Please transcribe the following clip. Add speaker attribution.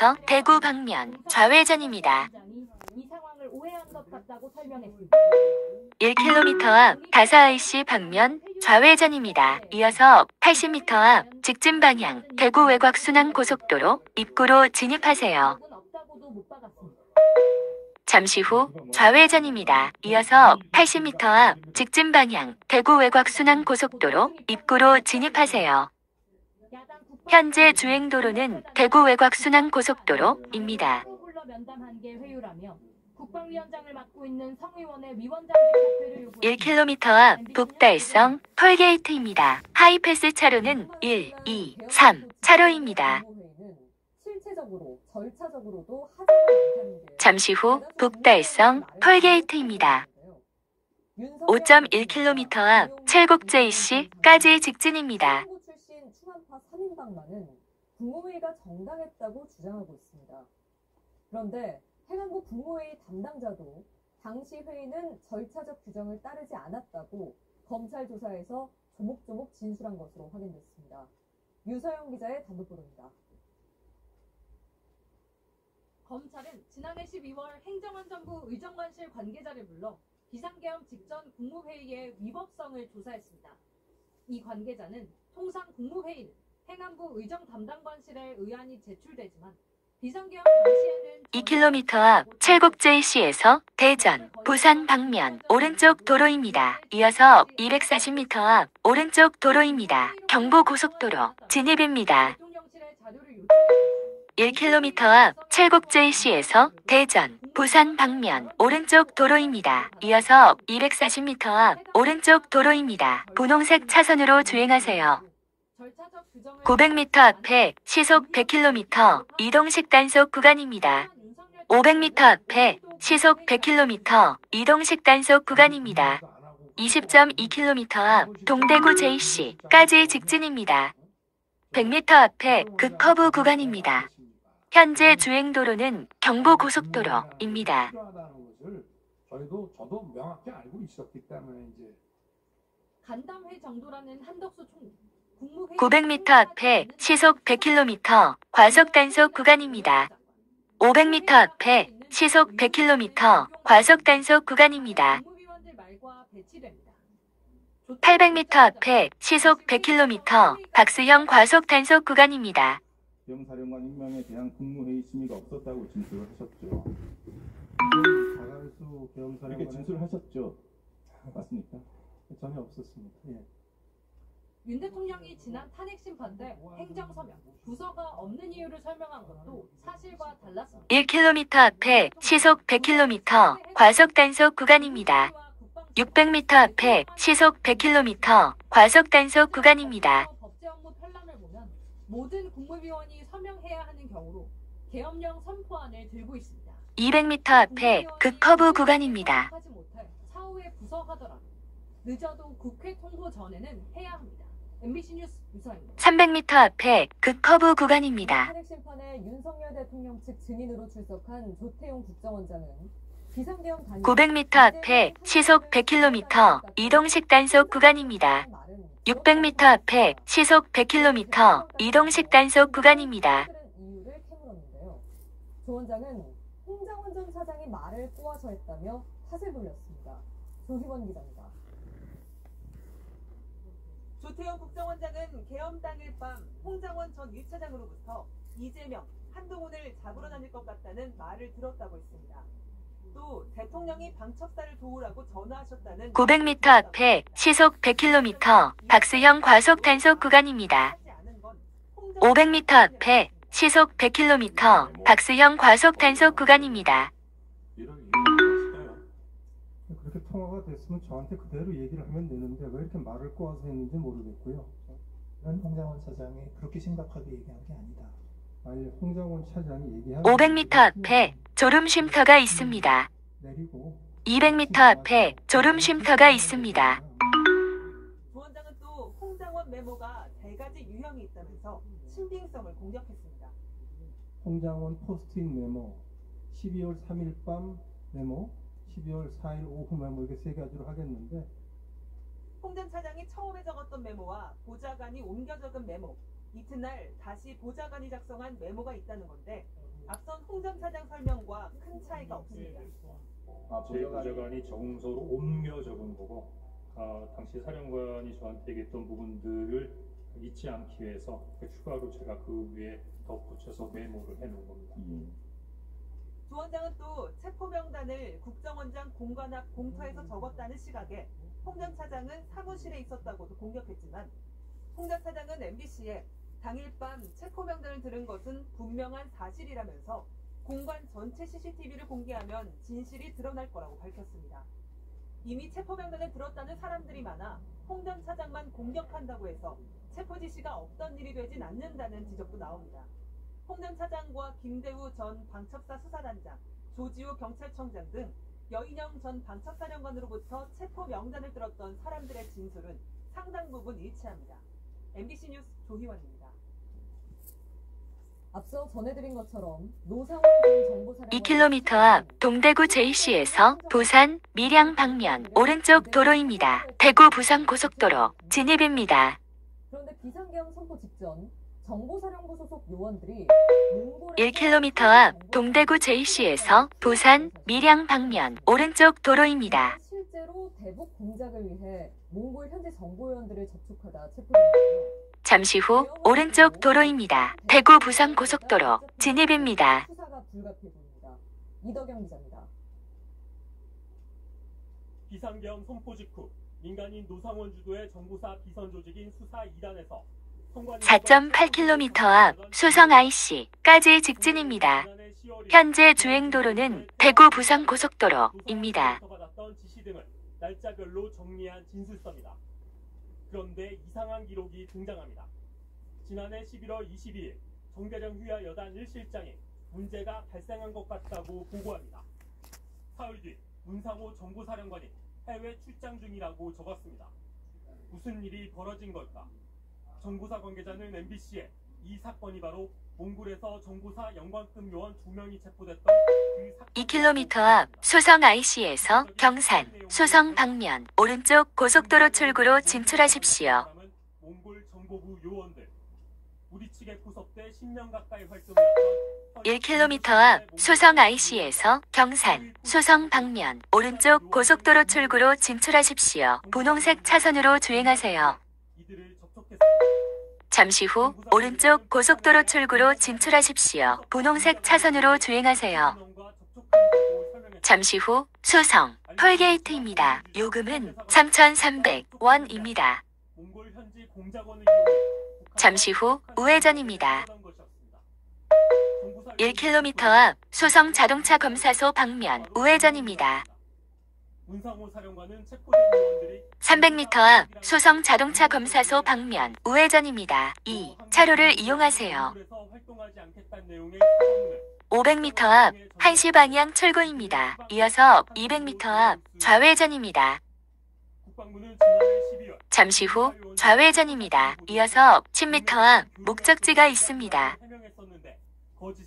Speaker 1: 1km 대구 방면 좌회전입니다.
Speaker 2: 이 상황을 오해한 것 같다고 설명했습니다.
Speaker 1: 1km 앞 다사IC 방면 좌회전입니다. 이어서 80m 앞 직진 방향 대구 외곽 순환고속도로 입구로 진입하세요. 잠시 후 좌회전입니다. 이어서 80m 앞 직진 방향 대구 외곽 순환고속도로 입구로 진입하세요. 현재 주행도로는 대구 외곽 순환고속도로입니다.
Speaker 2: 국방위원장을 맡고 있는 성 의원의 위원장직 사퇴를 요구했습니다.
Speaker 1: 1km 앞 북달성 톨게이트입니다. 하이패스 차로는 1, 2, 3 차로입니다.
Speaker 2: 실체적으로 절차적으로도 하자가 많다는 게
Speaker 1: 잠시 후 북달성 톨게이트입니다. 5.1km 앞 칠곡-JC까지 직진입니다.
Speaker 2: 한국 출신 충안파 3인방만은 국무회의가 정당했다고 주장하고 있습니다. 그런데 행안부 국무회의 담당자도 당시 회의는 절차적 규정을 따르지 않았다고 검찰 조사에서 조목조목 진술한 것으로 확인됐습니다. 유서영 기자의 단독 보도입니다. 검찰은 지난해 12월 행정안전부 의정관실 관계자를 불러 비상계엄 직전 국무회의의 위법성을 조사했습니다. 이 관계자는 통상 국무회의는 행안부 의정 담당관실에 의안이 제출되지만 비상계엄 당시에는
Speaker 1: 2km 앞 칠곡-JC에서 대전, 부산 방면 오른쪽 도로입니다. 이어서 240m 앞 오른쪽 도로입니다. 경부고속도로 진입입니다. 1km 앞 칠곡-JC에서 대전, 부산 방면 오른쪽 도로입니다. 이어서 240m 앞 오른쪽 도로입니다. 분홍색 차선으로 주행하세요. 900m 앞에 시속 100km 이동식 단속 구간입니다. 500m 앞에 시속 100km 이동식 단속 구간입니다. 20.2km 앞 동대구 JC까지 직진입니다. 100m 앞에 급커브 구간입니다. 현재 주행도로는 경부고속도로입니다.
Speaker 3: 저도 명확히 알고 있었기 때문에 이제
Speaker 2: 간담회 정도라는 한덕수 총리
Speaker 1: 900m 앞에 시속 100km 과속 단속 구간입니다. 500m 앞에 시속 100km 과속 단속 구간입니다. 800m 앞에 시속 100km 박수형 과속 단속 구간입니다.
Speaker 4: 계엄사령관 임명에 대한 국무회의 심의가 없었다고 진술을 하셨죠.
Speaker 3: 박한수 계엄사령관
Speaker 4: 이렇게 진술하셨죠. 맞습니까?
Speaker 3: 전혀 없었습니다. 예.
Speaker 2: 윤 대통령이 지난 탄핵 심판 때 행정서명, 부서가 없는 이유를 설명한 것도 사실과 달랐습니다.
Speaker 1: 1km 앞에 시속 100km 과속 단속 구간입니다. 600m 앞에 시속 100km 과속 단속 구간입니다.
Speaker 2: 법제 업무 편람을 보면 모든 국무위원이 서명해야 하는 경우로 계엄령 선포안을 들고 있습니다.
Speaker 1: 200m 앞에 급커브 구간입니다.
Speaker 2: 하지 못해 사후에 부서하더라도 늦어도 국회 통보 전에는 해야 합니다. MBC 뉴스 유서입니다.
Speaker 1: 300m 앞에 급커브 구간입니다.
Speaker 2: 탄핵 심판에 윤석열 대통령 측 증인으로 출석한 조태용 국정원장은 비상계엄 단위
Speaker 1: 900m 앞에 시속 100km 이동식 단속 구간입니다. 600m 앞에 시속 100km 이동식 단속 구간입니다.
Speaker 2: 이유를 캐물었는데요. 조 원장은 홍장원 전 사장이 말을 꼬아서 했다며 탓을 돌렸습니다. 조희원 기자입니다.
Speaker 5: 조태용 국정원장은 계엄 당일 밤 홍장원 전 1차장으로부터 이재명, 한동훈을 잡으러 다닐 것 같다는 말을 들었다고 했습니다. 또 대통령이 방첩사를 도우라고 전화하셨다는
Speaker 1: 900m 앞에 시속 100km 박수형 과속 단속 구간입니다. 500m 앞에 시속 100km 박수형 과속 단속 구간입니다.
Speaker 3: 그렇게 통화가 됐으면 저한테 그대로 얘기를 하면 되는데 왜 이렇게 말을 꼬아서 했는지 모르겠고요.
Speaker 6: 홍장원 차장이 그렇게 심각하게 얘기한 게 아니다.
Speaker 3: 아니 홍장원 차장이 얘기한
Speaker 1: 500m 앞에 졸음 쉼터가 있습니다.
Speaker 3: 내리고
Speaker 1: 200m 앞에 졸음 쉼터가 있습니다.
Speaker 5: 조 원장은 또 홍장원 메모가 3가지 유형이 있다면서 신빙성을 공격했습니다.
Speaker 3: 홍장원 포스트잇 메모, 12월 3일 밤 메모, 12월 4일 오후 메모 이렇게 3가지로 하겠는데
Speaker 5: 홍 전 차장이 처음에 적었던 메모와 보좌관이 옮겨 적은 메모, 이튿날 다시 보좌관이 작성한 메모가 있다는 건데 앞선 홍 전 차장 설명과 큰 차이가 없습니다.
Speaker 7: 제 부적안이 정서로 옮겨 적은 거고 당시 사령관이 저한테 얘기했던 부분들을 잊지 않기 위해서 추가로 제가 그 위에 덧붙여서 메모를 해놓은 겁니다.
Speaker 5: 조 원장은 또 체포 명단을 국정원장 공관 앞 공터에서 적었다는 시각에 홍 전 차장은 사무실에 있었다고도 공격했지만 홍 전 차장은 MBC에 당일 밤 체포 명단을 들은 것은 분명한 사실이라면서 공관 전체 CCTV를 공개하면 진실이 드러날 거라고 밝혔습니다. 이미 체포 명단을 들었다는 사람들이 많아 홍 전 차장만 공격한다고 해서 체포 지시가 없던 일이 되진 않는다는 지적도 나옵니다. 홍 전 차장과 김대우 전 방첩사 수사단장, 조지호 경찰청장 등 여인영 전 방첩사령관으로부터 체포 명단을 들었던 사람들의 진술은 상당 부분 일치합니다. MBC 뉴스 조희원입니다.
Speaker 2: 앞서 전해드린 것처럼 노상원 전 정보사령관
Speaker 1: 2km 앞 동대구 JC에서 부산 밀양 방면 오른쪽 도로입니다. 대구 부산 고속도로 진입입니다.
Speaker 2: 그런데 비상계엄 선포 직전 정보사령부 소속 요원들이
Speaker 1: 1km 앞 동대구 JC에서 부산 밀양 방면 오른쪽 도로입니다.
Speaker 2: 실제로 대북 공작을 위해 몽골 현지 정보요원들을 접촉하다 체포됐는데요.
Speaker 1: 잠시 후 오른쪽 도로입니다. 대구 부산 고속도로 진입입니다.
Speaker 2: 수사가 불가피해 보입니다. 이덕영 기자입니다.
Speaker 8: 비상계엄 선포 직후 민간인 노상원 주도의 정보사 비선 조직인 수사 2단에서
Speaker 1: 4.8km 앞 수성 IC까지 직진입니다. 현재 주행도로는 대구 부산 고속도로입니다.
Speaker 8: 받았던 지시 등을 날짜별로 정리한 진술서입니다. 그런데 이상한 기록이 등장합니다. 지난해 11월 22일 정대령 휴야 여단 1실장이 문제가 발생한 것 같다고 보고합니다. 사흘 뒤 문상호 정보사령관이 해외 출장 중이라고 적었습니다. 무슨 일이 벌어진 걸까? 정보사 관계자는 MBC에 이 사건이 바로 몽골에서 정보사 영관급 요원 2명이 체포됐던 그 사건
Speaker 1: 2km 앞 수성 IC에서 경산 수성 방면 오른쪽 고속도로 출구로 진출하십시오.
Speaker 8: 몽골 정보부 요원들 우리 측에 포섭돼 10년 가까이 활동했던
Speaker 1: 1km 앞 수성 IC에서 경산 수성 방면 오른쪽 고속도로 출구로 진출하십시오. 분홍색 차선으로 주행하세요.
Speaker 8: 이들을 접촉했습니다.
Speaker 1: 잠시 후 오른쪽 고속도로 출구로 진출하십시오. 분홍색 차선으로 주행하세요. 잠시 후 수성 톨게이트입니다. 요금은 3,300원입니다.
Speaker 8: 몽골 현지 공작원을 이용해
Speaker 1: 잠시 후 우회전입니다. 1km 앞 수성 자동차 검사소 방면 우회전입니다.
Speaker 8: 문상호 사령관은 체포된 요원들이
Speaker 1: 300m 앞 수성 자동차 검사소 방면 우회전입니다. 2차로를 이용하세요.
Speaker 8: 몽골에서 활동하지 않겠다는 내용의 사과문을
Speaker 1: 500m 앞 1시 방향 출구입니다. 이어서 200m 앞 좌회전입니다.
Speaker 8: 국방부는 지난해 12월
Speaker 1: 잠시 후 좌회전입니다. 이어서 10m 앞 목적지가 있습니다.
Speaker 8: 해명했었는데 거짓을